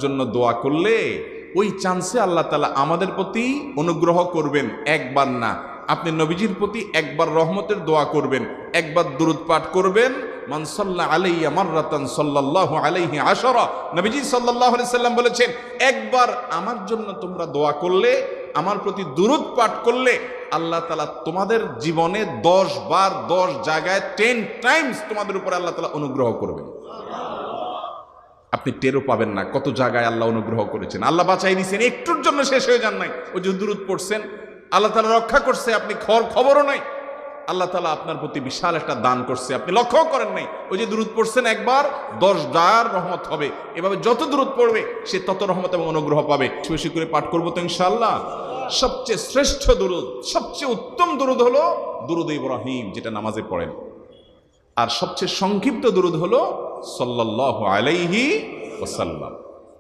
জন্য দোয়া করলে ওই চান্সে আল্লাহ তাআলা আমাদের প্রতি অনুগ্রহ করবেন। একবার না, আপনি নবীজির প্রতি একবার রহমতের দোয়া করবেন, একবার দুরূদ পাঠ করবেন। মান সাল্লা আলাইয়া মাররাতান সাল্লাল্লাহু আলাইহি আশারা, নবীজি সাল্লাল্লাহু আলাইহি সাল্লাম বলেছেন, একবার আমার জন্য তোমরা দোয়া করলে, আমার প্রতি দুরূদ পাঠ করলে, আল্লাহ তাআলা তোমাদের জীবনে 10 বার 10 জায়গায় 10 টাইমস তোমাদের উপরে আল্লাহ তাআলা অনুগ্রহ করবেন। আপনি টেরও পাবেন না কত জায়গায় আল্লাহ অনুগ্রহ করেছেন। আল্লাহ বাঁচাই দিয়েছেন, একটুর জন্য শেষ হয়ে যান নাই। ওই যে দুরূদ পড়ছেন, আল্লাহ তাআলা রক্ষা করছে, আপনি খবরও নাই। আল্লাহ তাআলা আপনার প্রতি বিশাল একটা দান করছে, আপনি লক্ষ্য করেন নাই। ওই যে দুরূদ পড়ছেন একবার, 10 বার রহমত হবে। এভাবে যত দুরূদ পড়বে সে তত রহমত এবং অনুগ্রহ পাবে। বেশি করে পাঠ করবো তো ইনশাআল্লাহ। সবচেয়ে শ্রেষ্ঠ দুরূদ, সবচেয়ে উত্তম দুরূদ হলো দুরূদ ইব্রাহিম, যেটা নামাজে পড়েন। আর সবচেয়ে সংক্ষিপ্ত দুরূদ হলো সাল্লাল্লাহু আলাইহি ওয়াসাল্লাম।